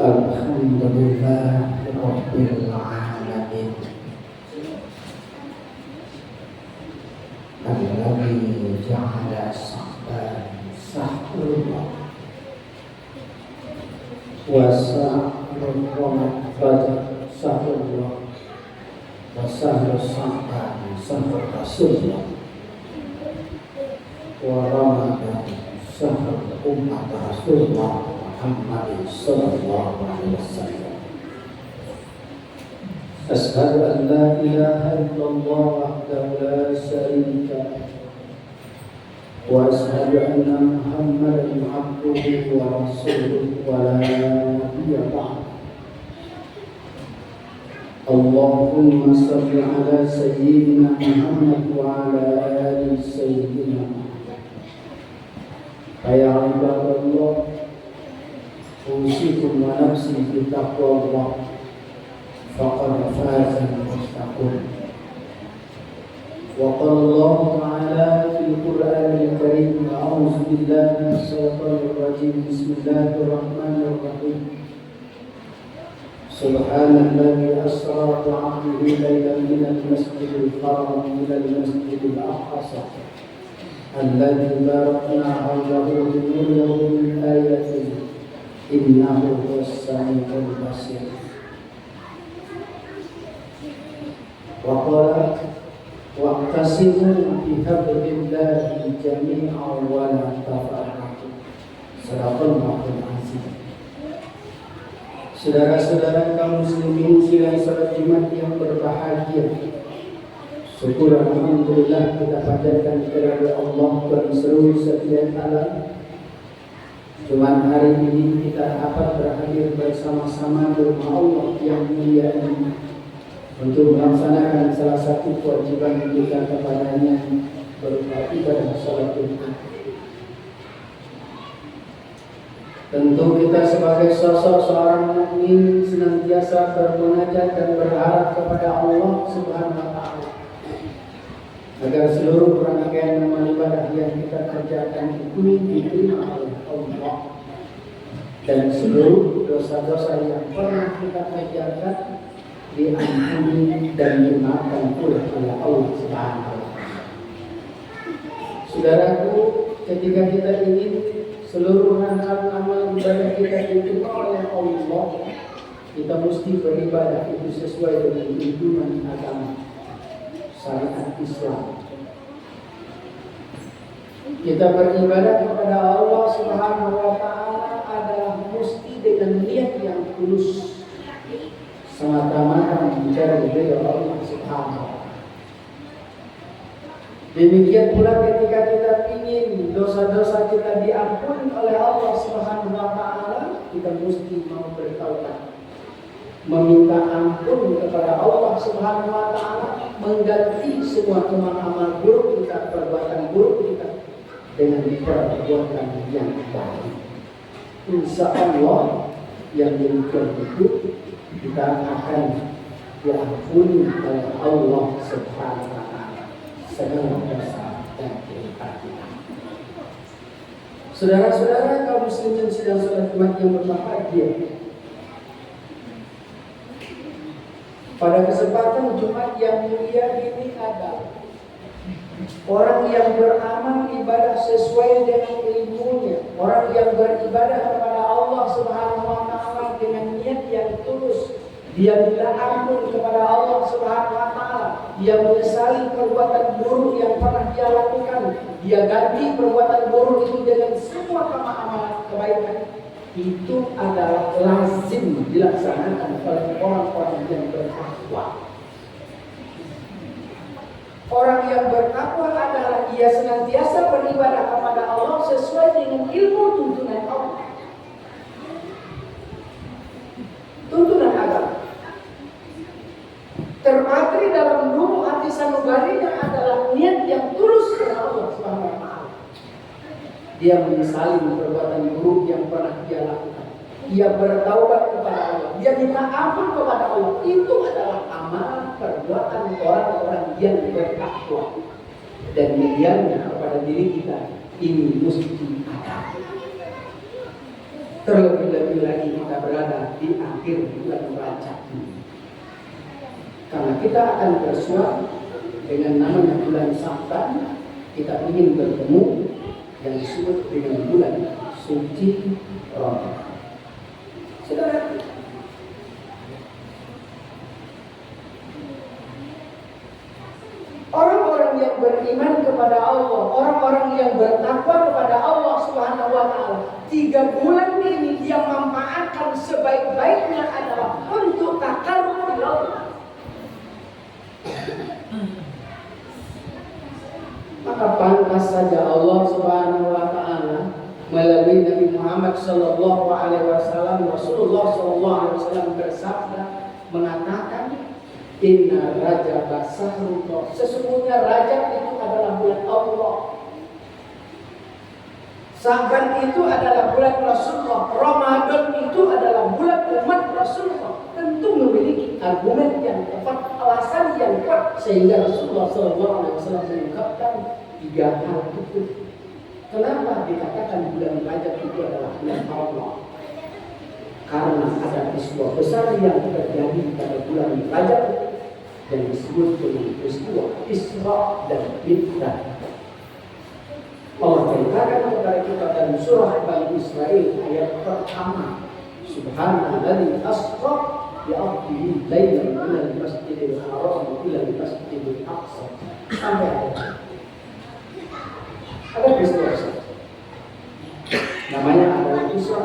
Alhamdulillah Rabbil Alamin Alladzi ja'ala Sya'ban sahrullah wa sa'rul Ramadan sahrullah wa sa'rul Sya'ban sahrul Rasulullah wa Ramadan sahrul umat Rasulullah Muhammad sallallahu alaihi wasallam. Asyhadu an la ilaha illallah wahdahu la syarika lahu wa asyhadu anna Muhammadan abduhu wa rasuluhu wa la nabiyya ba'dahu. Allahumma shalli ala sayyidina Muhammad wa ala ali sayyidina Muhammad. Ya ibadallah, usikum wa nafsi bi taqwallah faqad faza al-muttaqun. Wa qala Allah ta'ala fil Qur'anil Karim, a'udzu billahi minasy syaithanir rajim. Bismillahirrahmanirrahim. Subhanalladzi asra bi 'abdihi laylan minal masjidil haram ilal masjidil aqsa alladzi barakna 'alaihi linuriyahu min ayatina innahu huwas-sami'ul basir. Wa qala wa'tasimu bihablillahi jami'an wa la tafarraqu. Sadaqallahul azim. Saudara-saudara kaum muslimin sidang salat Jumat yang berbahagia, syukur alhamdulillah kita panjatkan kepada Allah Tuhan seluruh setiap alam. Jumat hari ini kita dapat berhadir bersama-sama di rumah Allah yang mulia ini untuk melaksanakan salah satu kewajiban kita kepadanya berupa ibadah salat Jumat. Tentu kita sebagai sosok seorang mukmin senantiasa bermunajat dan berharap kepada Allah Subhanahu wa taala agar seluruh rangkaian amal ibadah yang kita kerjakan itu diterima oleh Allah dan seluruh dosa-dosa yang pernah kita kerjakan diampuni dan dimaafkan oleh Allah Subhanahu wa taala. Saudaraku, ketika kita ingin seluruh rangkaian amal ibadah kita diterima oleh Allah, kita mesti beribadah itu sesuai dengan tuntunan agama syariat Islam. Kita beribadah kepada Allah Subhanahu wa taala adalah mesti dengan niat yang tulus, semata-mata mencari ridha Allah Subhanahu wa taala. Demikian pula ketika kita ingin dosa-dosa kita diampuni oleh Allah Subhanahu wa taala, kita mesti mau bertaubat, meminta ampun kepada Allah Subhanahu wa taala, mengganti semua amal buruk kita, perbuatan buruk kita dengan perbuatan yang baik. Insya Allah yang demikian itu kita akan diampuni oleh Allah Subhanahu wa taala segala dosa dan kehidupan kita. Saudara-saudara kaum muslimin sidang salat Jumat yang berbahagia, pada kesempatan Jumat yang mulia ini ada orang yang beramal ibadah sesuai dengan ilmunya, orang yang beribadah kepada Allah Subhanahu wa taala dengan niat yang tulus. Dia minta ampun kepada Allah Subhanahu wa taala, dia menyesali perbuatan buruk yang pernah dia lakukan, dia ganti perbuatan buruk itu dengan semua amal kebaikan. Itu adalah lazim dilaksanakan oleh orang-orang yang bertakwa. Orang yang bertakwa adalah dia senantiasa beribadah kepada Allah sesuai dengan ilmu tuntunan Allah, tuntunan agama. Terpatri dalam lubuk hati sanubarinya adalah niat yang tulus kepada Allah Subhanahu wa taala. Dia menyesali perbuatan buruk yang pernah dia lakukan. Dia bertaubat kepada Allah. Dia minta ampun kepada Allah. Itu adalah amal perbuatan orang-orang yang bertakwa. Dan idealnya kepada diri kita ini mesti ada. Terlebih-lebih lagi kita berada di akhir bulan Rajab ini. Karena kita akan bersuara dengan namanya bulan Sa'ban, kita ingin bertemu yang disebut dengan bulan suci Ramadan. Saudara, orang-orang yang beriman kepada Allah, orang-orang yang bertakwa kepada Allah Subhanahu wa taala, 3 bulan ini dia manfaatkan sebaik-baiknya adalah untuk takarrub ila Allah. Maka pantas saja Allah Subhanahu wa taala melalui Nabi Muhammad sallallahu alaihi wasallam, Rasulullah sallallahu alaihi wasallam bersabda mengatakan, Inna Rajab Sahrullah, sesungguhnya Rajab itu adalah bulan Allah. Sa'ban itu adalah bulan Rasulullah. Ramadan itu adalah bulan umat Rasulullah. Tentu memiliki argumen yang tepat, alasan yang kuat, sehingga Rasulullah SAW mengungkapkan 3 hal itu. Kenapa dikatakan bulan Rajab itu adalah bulan Allah? Karena ada peristiwa besar yang terjadi pada bulan Rajab yang disebut dengan peristiwa Isra dan Mi'raj. Allah ceritakan kepada kita dalam surah Bani Israil ayat pertama, Subhanalladzi asra bi 'abdihi lailan minal masjidil haram ila masjidil aqsa. Sampai ada peristiwa besar. Namanya adalah Isra.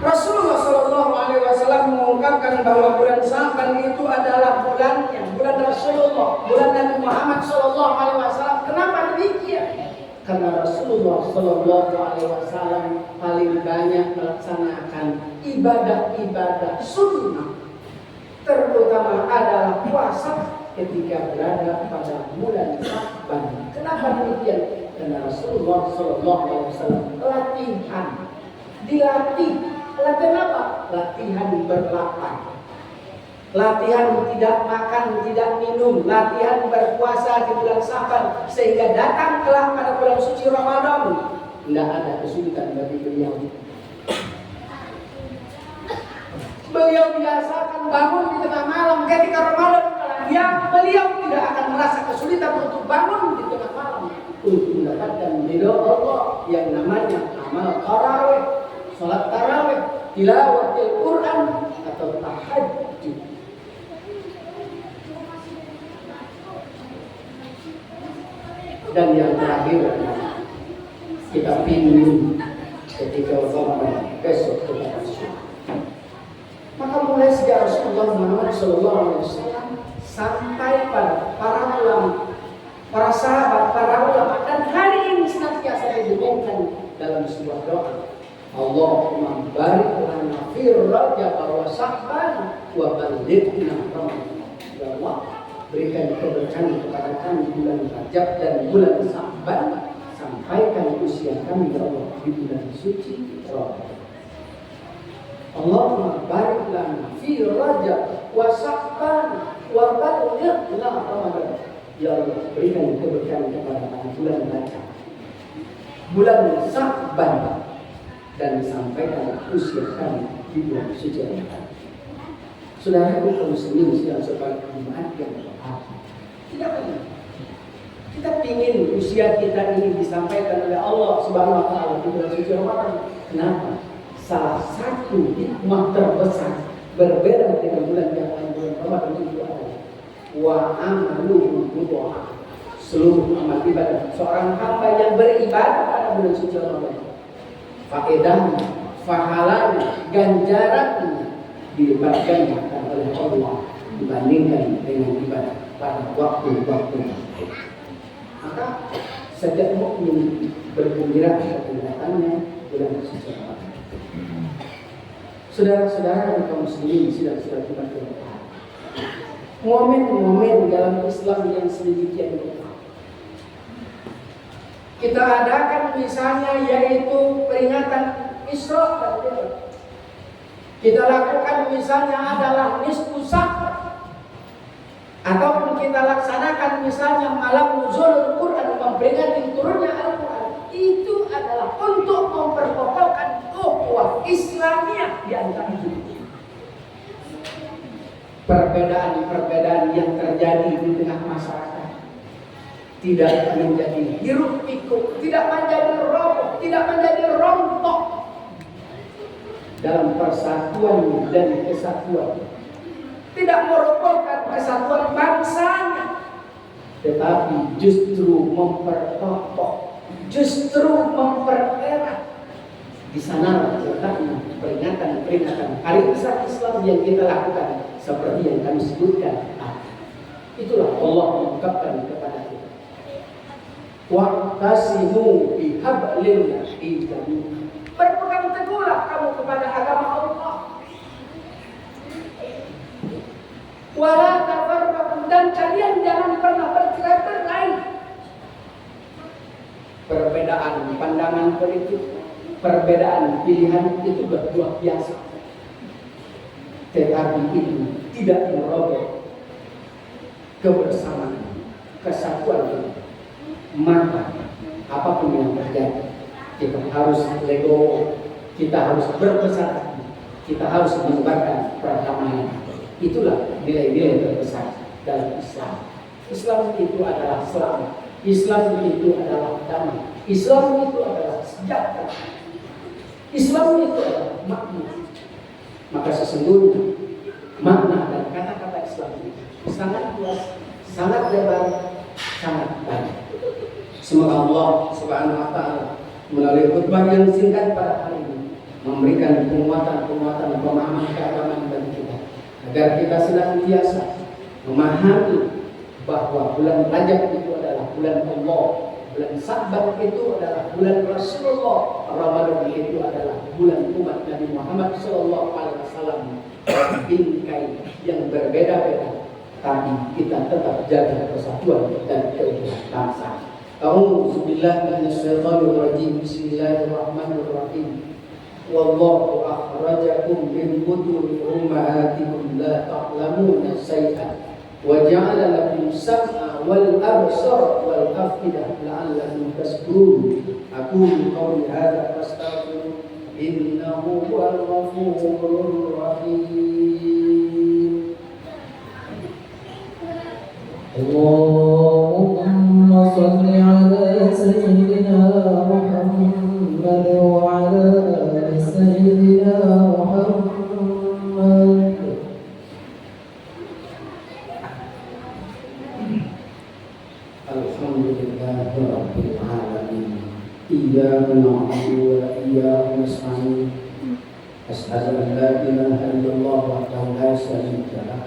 Rasulullah Shallallahu Alaihi Wasallam mengungkapkan bahwa bulan Sa'ban itu adalah bulannya, bulan Rasulullah, bulan Nabi Muhammad Shallallahu Alaihi Wasallam. Kenapa demikian? Karena Rasulullah Shallallahu Alaihi Wasallam paling banyak melaksanakan ibadah-ibadah sunnah, terutama adalah puasa ketika berada pada bulan Sa'ban. Kenapa demikian? Karena Rasulullah Shallallahu Alaihi Wasallam dilatih. Latihan apa? Latihan berlapar. Latihan tidak makan, tidak minum. Latihan berpuasa di bulan Sa'ban. Sehingga datang kelak pada bulan suci Ramadan, tidak ada kesulitan bagi beliau. Beliau biasakan bangun di tengah malam ketika Ramadan. Beliau tidak akan merasa kesulitan untuk bangun di tengah malam untuk mendapatkan ridho Allah yang namanya amal tarawih, salat tarawih, tilawatil Quran atau tahajud. Dan yang terakhir, kita ingin ketika Ramadan besok kita bersyukur. Maka mulai sejak Rasulullah Muhammad SAW sampai pada para ulama, para sahabat, para ulama, dan hari ini senantiasa didengungkan dalam sebuah doa. Allahumma barik lana fi Rajab wa Sa'ban wa ballighna Ramadan. Ya Allah, berikan keberkahan kepada kami bulan Rajab dan bulan Sa'ban, sampaikan usia kami ya Allah di bulan suci Ramadan. Allahumma barik lana fi Rajab wa Sa'ban wa ballighna Ramadan. Ya Allah, berikan keberkahan kepada kami bulan Rajab, bulan Sa'ban, dan sampaikan usia kami di bulan suci Ramadan. Saudara kaum muslimin yang sebagai jemaat yang berbahagia, tidak benar. Kita ingin usia kita ini disampaikan oleh Allah Subhanahu wa taala di bulan suci Ramadan. Kenapa? Salah satu hikmah terbesar berbeda dengan bulan yang lain, bulan Ramadan itu adalah wa amaluhu mudha'af. Seluruh amal ibadah seorang hamba yang beribadah pada bulan suci Ramadan, faedahnya, pahalanya, ganjarannya dilipat gandakan oleh Allah dibandingkan dengan ibadah pada waktu-waktu lain. Maka setiap mukmin bergembira akan datangnya bulan suci Ramadan. Saudara-saudara kaum muslimin, saudara-saudara kita berdoa. Momen-momen dalam Islam yang sedemikian rupa kita adakan, misalnya yaitu peringatan Isra dan Mi'raj. Kita lakukan misalnya adalah nisfu Sa'ban, ataupun kita laksanakan misalnya malam nuzul Al-Quran, memperingati turunnya Al-Quran. Itu perbedaan-perbedaan yang terjadi di tengah masyarakat tidak menjadi hiruk pikuk, tidak menjadi roboh, tidak menjadi rontok dalam persatuan dan kesatuan. Tidak merobohkan kesatuan bangsanya, tetapi justru memperkokoh, justru mempererat. Di sana letaknya peringatan hari besar Islam yang kita lakukan seperti yang kami sebutkan. Itulah Allah mengungkapkan kepada kita. Wa'tasimu bihablillahi jami'an. Berpegang teguhlah kamu kepada agama Allah. Wala tafarraqu, dan kalian jangan pernah bercerai-berai. Perbedaan pandangan politik, perbedaan pilihan itu luar biasa. Tetapi itu tidak merobek kebersamaan, kesatuan kita. Maka apapun yang terjadi, kita harus legowo, kita harus berbesar, kita harus menebarkan perdamaian. Itulah nilai-nilai terbesar dalam Islam. Islam itu adalah selamat. Islam itu adalah damai. Islam itu adalah sejahtera. Islam itu adalah makmur. Maka sesungguhnya makna dan kata-kata Islam itu sangat luas, sangat lebar, sangat banyak. Semoga Allah Subhanahu wa Ta'ala melalui khutbah yang singkat pada hari ini memberikan penguatan pemahaman keagamaan bagi kita, agar kita senantiasa memahami bahwa bulan Rajab itu adalah bulan Allah, bulan Sya'ban itu adalah bulan Rasulullah, Ramadan itu adalah bulan umat Nabi Muhammad SAW. Bingkai yang berbeda-beda, tapi kita tetap jaga persatuan dan keutuhan bangsa. A'udzu billahi minasyaitonir rajim. Bismillahirrahmanirrahim. Wallahu akhrajakum min butuni ummahatikum la ta'lamuna syai'an wa ja'ala lakum sam'a wal absara wal afidah la'allakum tashkurun. Aqulu qawli hadza fastaghfiru innahu huwal ghafurur rahim. Allahumma shalli ala sayyidina Muhammad wa ala سيدنا محمد. الحمد لله رب العالمين. إياك نعبد وإياك نستعين. أشهد أن لا إله إلا الله وحده لا شريك له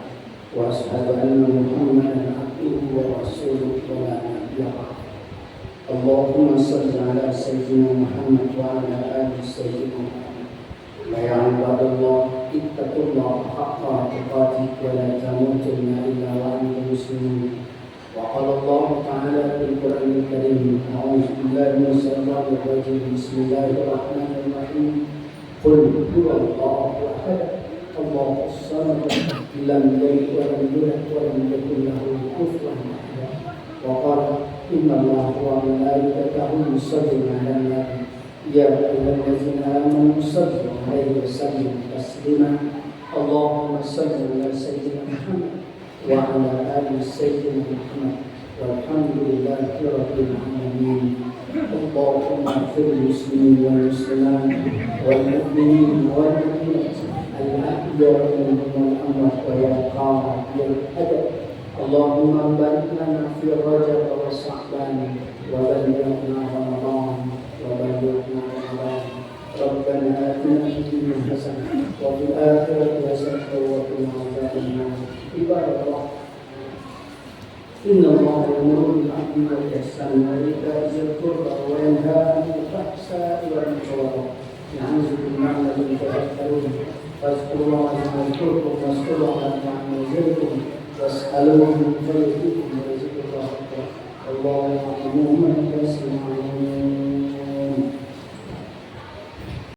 وأشهد أن محمدا عبده ورسوله ولا نبي بعده. اللهم صل على سيدنا محمد وعلى آل سيدنا محمد. يا عباد الله اتقوا الله حق تقاته ولا تموتن إلا وأنتم مسلمون. وقال الله تعالى في القرآن الكريم: أعوذ بالله من الشيطان الرجيم. بسم الله الرحمن الرحيم. قل هو الله أحد الله الصمد لم يلد ولم يولد ولم يكن له كفوا أحد. وقال إن الله وملائكته يصلون على النبي يا أيها الذين آمنوا صلوا عليه وسلموا تسليما. اللهم صل على سيدنا محمد وعلى آل سيدنا محمد والحمد لله رب العالمين. اللهم اغفر للمسلمين والمسلمات والمؤمنين والمؤمنات الأحياء منهم والأموات ويا قاضي الأدب. اللهم بارك لنا في رجب وشعبان وبلغنا رمضان ربنا آتنا في الدنيا حسنة وفي الآخرة حسنة وقنا عذاب النار. عباد الله إن الله يأمر بالعدل والإحسان وإيتاء ذي القربى وينهى عن الفحشاء والمنكر يعظكم لعلكم تذكرون. فاذكروا الله يذكركم واشكروا على نعمه يزدكم واسألوه من فضله ويزدكم الله أكبر. اللهم إنك سميع